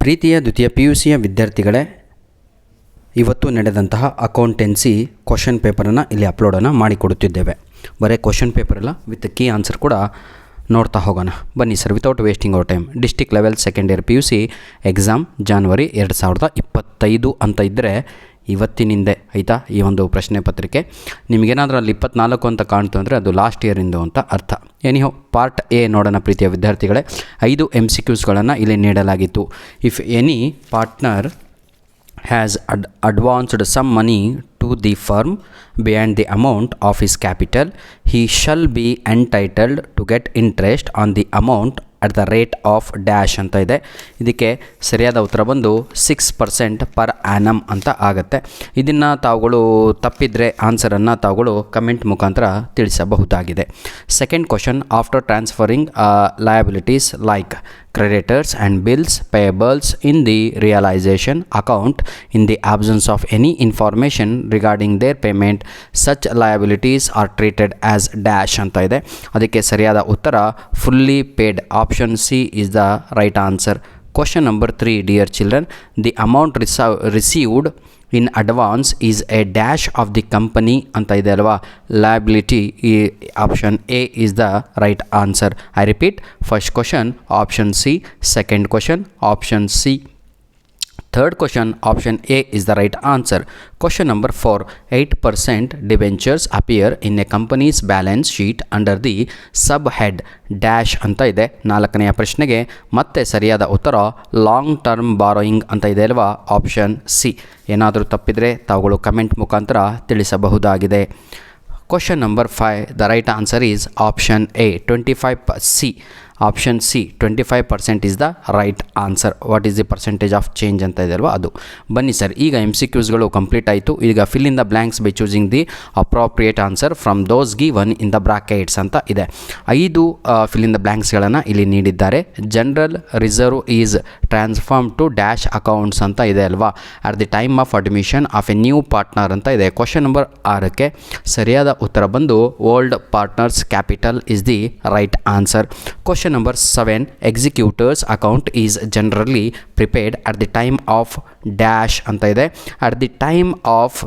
ಪ್ರೀತಿಯ ದ್ವಿತೀಯ PUCಯ ವಿದ್ಯಾರ್ಥಿಗಳೇ, ಇವತ್ತು ನಡೆದಂತಹ ಅಕೌಂಟೆನ್ಸಿ ಕ್ವಶನ್ ಪೇಪರನ್ನು ಇಲ್ಲಿ ಅಪ್ಲೋಡನ್ನು ಮಾಡಿಕೊಡುತ್ತಿದ್ದೇವೆ. ಬರೀ ಕ್ವಶನ್ ಪೇಪರ್ ಇಲ್ಲ, ವಿತ್ ಕೀ ಆನ್ಸರ್ ಕೂಡ ನೋಡ್ತಾ ಹೋಗೋಣ. ಬನ್ನಿ sir, without wasting our time. District level second year PUC exam January 2025 ಅಂತ ಇದ್ದರೆ ಇವತ್ತಿನಿಂದೆ ಆಯಿತಾ ಈ ಒಂದು ಪ್ರಶ್ನೆ ಪತ್ರಿಕೆ. ನಿಮಗೇನಾದರೂ ಅಲ್ಲಿ 24 ಅಂತ ಕಾಣ್ತು ಅಂದರೆ ಅದು ಲಾಸ್ಟ್ ಇಯರಿಂದು ಅಂತ ಅರ್ಥ. ಎನಿಹೋ ಪಾರ್ಟ್ ಎ ನೋಡೋಣ ಪ್ರೀತಿಯ ವಿದ್ಯಾರ್ಥಿಗಳೇ. 5 MCQಸ್ಗಳನ್ನು ಇಲ್ಲಿ ನೀಡಲಾಗಿತ್ತು. If any partner has advanced some money to the firm beyond the amount of his capital, he shall be entitled to get interest on the amount at the rate of dash ಅಂತ ಇದೆ. ಇದಕ್ಕೆ ಸರಿಯಾದ ಉತ್ತರ ಬಂದು 6% per annum ಅಂತ ಆಗುತ್ತೆ. ಇದನ್ನು ತಾವುಗಳು ತಪ್ಪಿದರೆ ಆನ್ಸರನ್ನು ತಾವುಗಳು ಕಮೆಂಟ್ ಮುಖಾಂತರ ತಿಳಿಸಬಹುದಾಗಿದೆ. Second question, after transferring liabilities like creditors and bills payables in the realization account in the absence of any information regarding their payment, such liabilities are treated as dash ಅಂತ ಇದೆ. ಅದಕ್ಕೆ ಸರಿಯಾದ ಉತ್ತರ fully paid. Option C is the right answer. Question number 3, dear children, the amount received in advance is a dash of the company ಅಂತ ಇದೆ ಅಲ್ವಾ, liability. Option A is the right answer. I repeat, first question option C, second question option C, third question option A is the right answer. Question number 4, 8% debentures appear in a company's balance sheet under the subhead dash ಅಂತ ಇದೆ. 4ನೇ ಪ್ರಶ್ನೆಗೆ ಮತ್ತೆ ಸರಿಯಾದ ಉತ್ತರ long term borrowing ಅಂತ ಇದೆ ಅಲ್ವಾ, ಆಪ್ಷನ್ ಸಿ. ಏನಾದರೂ ತಪ್ಪಿದರೆ ತಾವುಗಳು ಕಮೆಂಟ್ ಮುಖಾಂತರ ತಿಳಿಸಬಹುದಾಗಿದೆ. Question number 5, the right answer is option A, 25C. Option C, 25% is the right answer. What is the percentage of change ಅಂತ ಇದೆ ಅಲ್ವಾ ಅದು. ಬನ್ನಿ ಸರ್, ಈಗ MCQಸ್ಗಳು ಕಂಪ್ಲೀಟ್ ಆಯಿತು. ಈಗ fill in the blanks by choosing the appropriate answer from those given in the brackets ಅಂತ ಇದೆ. 5 ಫಿಲ್ ಇನ್ ದ ಬ್ಲ್ಯಾಂಕ್ಸ್ಗಳನ್ನು ಇಲ್ಲಿ ನೀಡಿದ್ದಾರೆ. General reserve is transform to dash accounts ಅಂತ ಇದೆ ಅಲ್ವಾ, at the time of admission of a new partner ಅಂತ ಇದೆ. ಕ್ವಶನ್ ನಂಬರ್ 6ಕ್ಕೆ ಸರಿಯಾದ ಉತ್ತರ ಬಂದು old partners capital is the right answer. Question number 7, executor's account is generally prepared at the time of dash ಅಂತ ಇದೆ, at the time of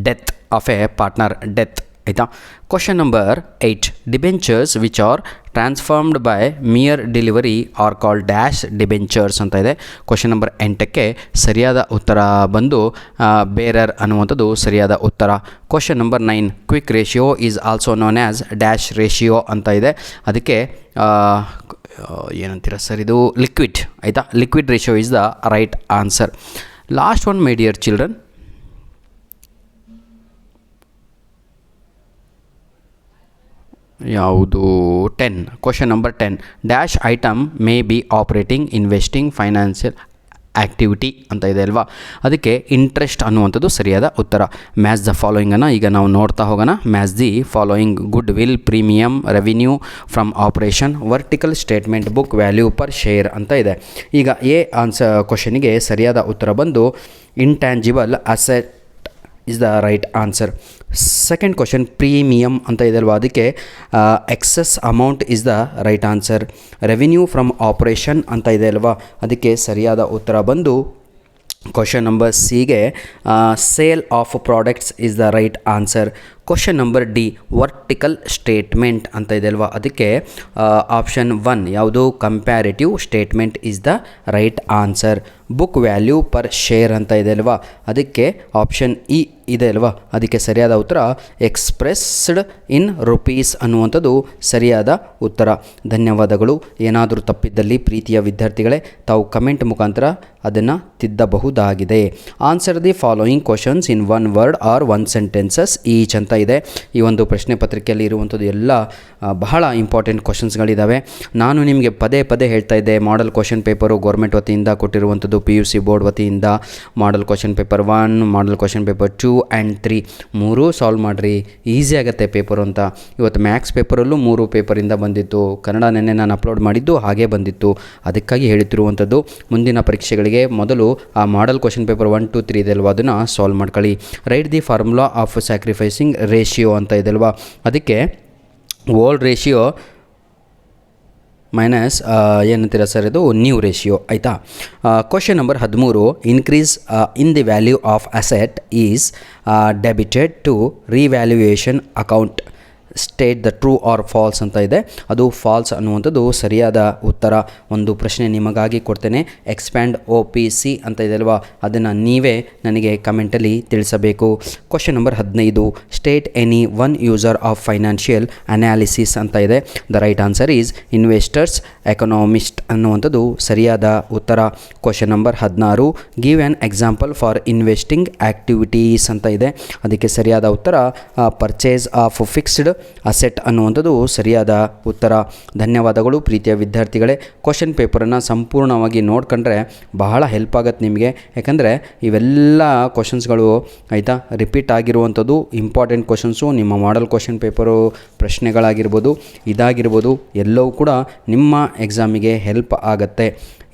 death of a partner, death ಆಯಿತಾ. Question number 8, debentures which are transformed by mere delivery are called dash debentures ಅಂತ ಇದೆ. Question number 8ಕ್ಕೆ ಸರಿಯಾದ ಉತ್ತರ ಬಂದು bearer ಅನ್ನುವಂಥದ್ದು ಸರಿಯಾದ ಉತ್ತರ. Question number 9, quick ratio is also known as dash ratio ಅಂತ ಇದೆ. ಅದಕ್ಕೆ ಏನಂತೀರ ಸರ್, ಇದು ಲಿಕ್ವಿಡ್ ಆಯಿತಾ. Liquid ratio is the right answer. Last one my dear children, ಯಾವುದು 10. Question number 10, dash item may be operating investing financial activity ಅಂತ ಇದೆ ಅಲ್ವಾ, ಅದಕ್ಕೆ ಇಂಟ್ರೆಸ್ಟ್ ಅನ್ನುವಂಥದ್ದು ಸರಿಯಾದ ಉತ್ತರ. ಮ್ಯಾಚ್ ದ ಫಾಲೋಯಿಂಗನ್ನು ಈಗ ನಾವು ನೋಡ್ತಾ ಹೋಗೋಣ. Match the following: good will, premium, revenue from operation, vertical statement, book value per share ಅಂತ ಇದೆ. ಈಗ ಎ ಆನ್ಸರ್ ಕ್ವಶನಿಗೆ ಸರಿಯಾದ ಉತ್ತರ ಬಂದು intangible asset is the right answer. Second question, premium ಅಂತ ಇದೆ ಅಲ್ವಾ, ಅದಕ್ಕೆ excess amount is the right answer. revenue from operation ಅಂತ ಇದೆ ಅಲ್ವಾ, ಅದಕ್ಕೆ ಸರಿಯಾದ ಉತ್ತರ ಬಂದು ಕ್ವಶನ್ ನಂಬರ್ ಸಿಗೆ sale of products is the right answer. Question number D, vertical statement ಅಂತ ಇದೆ ಅಲ್ವಾ, ಅದಕ್ಕೆ ಆಪ್ಷನ್ 1 ಯಾವುದು, comparative statement is the right answer. Book value per share ಅಂತ ಇದೆ ಅಲ್ವಾ, ಅದಕ್ಕೆ ಆಪ್ಷನ್ ಇ ಇದೆ ಅಲ್ವಾ, ಅದಕ್ಕೆ ಸರಿಯಾದ ಉತ್ತರ ಎಕ್ಸ್ಪ್ರೆಸ್ಡ್ ಇನ್ ರುಪೀಸ್ ಅನ್ನುವಂಥದ್ದು ಸರಿಯಾದ ಉತ್ತರ. ಧನ್ಯವಾದಗಳು. ಏನಾದರೂ ತಪ್ಪಿದ್ದಲ್ಲಿ ಪ್ರೀತಿಯ ವಿದ್ಯಾರ್ಥಿಗಳೇ ತಾವು ಕಮೆಂಟ್ ಮುಖಾಂತರ ಅದನ್ನು ತಿದ್ದಬಹುದಾಗಿದೆ. Answer the following questions in 1 word or 1 sentences each ಅಂತ ಇದೆ. ಈ ಒಂದು ಪ್ರಶ್ನೆ ಪತ್ರಿಕೆಯಲ್ಲಿ ಇರುವಂಥದ್ದು ಎಲ್ಲ ಬಹಳ ಇಂಪಾರ್ಟೆಂಟ್ ಕ್ವಶನ್ಸ್ಗಳಿದ್ದಾವೆ. ನಾನು ನಿಮಗೆ ಪದೇ ಪದೇ ಹೇಳ್ತಾ ಇದ್ದೆ, ಮಾಡಲ್ ಕ್ವಶನ್ ಪೇಪರು ಗೌರ್ಮೆಂಟ್ ವತಿಯಿಂದ ಕೊಟ್ಟಿರುವಂಥದ್ದು, PUC ಬೋರ್ಡ್ ವತಿಯಿಂದ model question paper 1, model question paper 2 and 3 ಮೂರೂ ಸಾಲ್ವ್ ಮಾಡಿರಿ, ಈಸಿ ಆಗುತ್ತೆ ಪೇಪರು ಅಂತ. ಇವತ್ತು ಮ್ಯಾಥ್ಸ್ ಪೇಪರಲ್ಲೂ 3 ಪೇಪರಿಂದ ಬಂದಿತ್ತು. ಕನ್ನಡ ನೆನ್ನೆ ನಾನು ಅಪ್ಲೋಡ್ ಮಾಡಿದ್ದು ಹಾಗೇ ಬಂದಿತ್ತು. ಅದಕ್ಕಾಗಿ ಹೇಳ್ತಿರುವಂಥದ್ದು, ಮುಂದಿನ ಪರೀಕ್ಷೆಗಳಿಗೆ ಮೊದಲು ಆ ಮಾಡಲ್ ಕ್ವಶನ್ ಪೇಪರ್ 1, 2, 3 ಇದೆಲ್ವ ಅದನ್ನು ಸಾಲ್ವ್ ಮಾಡ್ಕೊಳ್ಳಿ. Write the formula of sacrificing ratio ಅಂತ ಇದೆಲ್ವ, ಅದಕ್ಕೆ ಓಲ್ಡ್ ರೇಷಿಯೋ ಮೈನಸ್ ಏನಂತೀರ ಸರ್ ಇದು ನ್ಯೂ ರೇಷಿಯೋ ಆಯಿತಾ. Question number 13, increase in the value of asset is debited to revaluation account, state the true or false ಅಂತ ಇದೆ. ಅದು ಫಾಲ್ಸ್ ಅನ್ನುವಂಥದ್ದು ಸರಿಯಾದ ಉತ್ತರ. ಒಂದು ಪ್ರಶ್ನೆ ನಿಮಗಾಗಿ ಕೊಡ್ತೇನೆ, ಎಕ್ಸ್ಪ್ಯಾಂಡ್ OPC ಅಂತ ಇದೆ ಅಲ್ವಾ, ಅದನ್ನು ನೀವೇ ನನಗೆ ಕಮೆಂಟಲ್ಲಿ ತಿಳಿಸಬೇಕು. Question number 15, state any one user of financial analysis ಅಂತ ಇದೆ. The right answer is investors economist ಅನ್ನುವಂಥದ್ದು ಸರಿಯಾದ ಉತ್ತರ. Question number 16, give an example for investing activities ಅಂತ ಇದೆ. ಅದಕ್ಕೆ ಸರಿಯಾದ ಉತ್ತರ ಪರ್ಚೇಸ್ ಆಫ್ ಫಿಕ್ಸ್ಡ್ ಅಸೆಟ್ ಅನ್ನುವಂಥದ್ದು ಸರಿಯಾದ ಉತ್ತರ. ಧನ್ಯವಾದಗಳು ಪ್ರೀತಿಯ ವಿದ್ಯಾರ್ಥಿಗಳೇ. ಕ್ವಶನ್ ಪೇಪರನ್ನು ಸಂಪೂರ್ಣವಾಗಿ ನೋಡ್ಕೊಂಡ್ರೆ ಬಹಳ ಹೆಲ್ಪ್ ಆಗುತ್ತೆ ನಿಮಗೆ. ಯಾಕಂದರೆ ಇವೆಲ್ಲ ಕ್ವಶನ್ಸ್ಗಳು ಆಯಿತಾ ರಿಪೀಟ್ ಆಗಿರುವಂಥದ್ದು ಇಂಪಾರ್ಟೆಂಟ್ ಕ್ವಶನ್ಸು. ನಿಮ್ಮ ಮಾಡೆಲ್ ಕ್ವಶನ್ ಪೇಪರು ಪ್ರಶ್ನೆಗಳಾಗಿರ್ಬೋದು, ಇದಾಗಿರ್ಬೋದು, ಎಲ್ಲವೂ ಕೂಡ ನಿಮ್ಮ ಎಕ್ಸಾಮಿಗೆ ಹೆಲ್ಪ್ ಆಗುತ್ತೆ.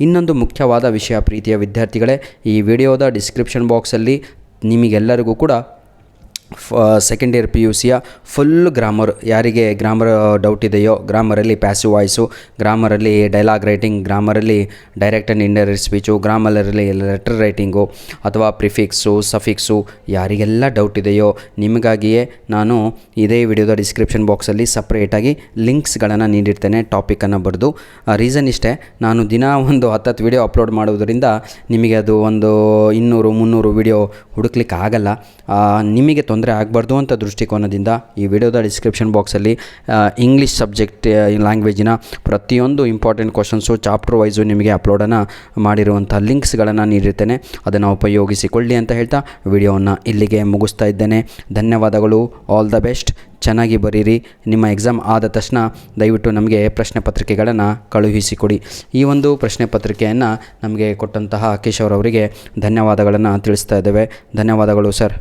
ಇನ್ನೊಂದು ಮುಖ್ಯವಾದ ವಿಷಯ ಪ್ರೀತಿಯ ವಿದ್ಯಾರ್ಥಿಗಳೇ, ಈ ವಿಡಿಯೋದ ಡಿಸ್ಕ್ರಿಪ್ಷನ್ ಬಾಕ್ಸಲ್ಲಿ ನಿಮಗೆಲ್ಲರಿಗೂ ಕೂಡ ಸೆಕೆಂಡ್ ಇಯರ್ PUCಯ ಫುಲ್ ಗ್ರಾಮರ್, ಯಾರಿಗೆ ಗ್ರಾಮರ್ ಡೌಟ್ ಇದೆಯೋ, ಗ್ರಾಮರಲ್ಲಿ ಪ್ಯಾಸಿವ್ ವಾಯ್ಸು, ಗ್ರಾಮರಲ್ಲಿ ಡೈಲಾಗ್ ರೈಟಿಂಗ್, ಗ್ರಾಮರಲ್ಲಿ ಡೈರೆಕ್ಟ್ ಆ್ಯಂಡ್ ಇಂಡೈರೆಕ್ಟ್ ಸ್ಪೀಚು, ಗ್ರಾಮರಲ್ಲಿ ಲೆಟರ್ ರೈಟಿಂಗು ಅಥವಾ ಪ್ರಿಫಿಕ್ಸು ಸಫಿಕ್ಸು, ಯಾರಿಗೆಲ್ಲ ಡೌಟ್ ಇದೆಯೋ ನಿಮಗಾಗಿಯೇ ನಾನು ಇದೇ ವಿಡಿಯೋದ ಡಿಸ್ಕ್ರಿಪ್ಷನ್ ಬಾಕ್ಸಲ್ಲಿ ಸಪ್ರೇಟಾಗಿ ಲಿಂಕ್ಸ್ಗಳನ್ನು ನೀಡಿರ್ತೇನೆ ಟಾಪಿಕನ್ನು ಬರೆದು. ರೀಸನ್ ಇಷ್ಟೇ, ನಾನು ದಿನ ಒಂದು 10 ವಿಡಿಯೋ ಅಪ್ಲೋಡ್ ಮಾಡೋದರಿಂದ ನಿಮಗೆ ಅದು ಒಂದು 200-300 ವಿಡಿಯೋ ಹುಡುಕ್ಲಿಕ್ಕೆ ಆಗಲ್ಲ. ನಿಮಗೆ ತೊಂದರೆ ಆಗಬಾರ್ದು ಅಂತ ದೃಷ್ಟಿಕೋನದಿಂದ ಈ ವಿಡಿಯೋದ ಡಿಸ್ಕ್ರಿಪ್ಷನ್ ಬಾಕ್ಸಲ್ಲಿ ಇಂಗ್ಲೀಷ್ ಸಬ್ಜೆಕ್ಟ್ ಲ್ಯಾಂಗ್ವೇಜಿನ ಪ್ರತಿಯೊಂದು ಇಂಪಾರ್ಟೆಂಟ್ ಕ್ವಶನ್ಸು ಚಾಪ್ಟರ್ ವೈಸು ನಿಮಗೆ ಅಪ್ಲೋಡನ್ನು ಮಾಡಿರುವಂಥ ಲಿಂಕ್ಸ್ಗಳನ್ನು ನೀಡಿರ್ತೇನೆ. ಅದನ್ನು ಉಪಯೋಗಿಸಿಕೊಳ್ಳಿ ಅಂತ ಹೇಳ್ತಾ ವಿಡಿಯೋವನ್ನು ಇಲ್ಲಿಗೆ ಮುಗಿಸ್ತಾ ಇದ್ದೇನೆ. ಧನ್ಯವಾದಗಳು. All the best. ಚೆನ್ನಾಗಿ ಬರೀರಿ. ನಿಮ್ಮ ಎಕ್ಸಾಮ್ ಆದ ತಕ್ಷಣ ದಯವಿಟ್ಟು ನಮಗೆ ಪ್ರಶ್ನೆ ಪತ್ರಿಕೆಗಳನ್ನು ಕಳುಹಿಸಿಕೊಡಿ. ಈ ಒಂದು ಪ್ರಶ್ನೆ ಪತ್ರಿಕೆಯನ್ನು ನಮಗೆ ಕೊಟ್ಟಂತಹ ಕಿಶೋರ್ ಅವರಿಗೆ ಧನ್ಯವಾದಗಳನ್ನು ತಿಳಿಸ್ತಾ ಇದ್ದೇವೆ. ಧನ್ಯವಾದಗಳು ಸರ್.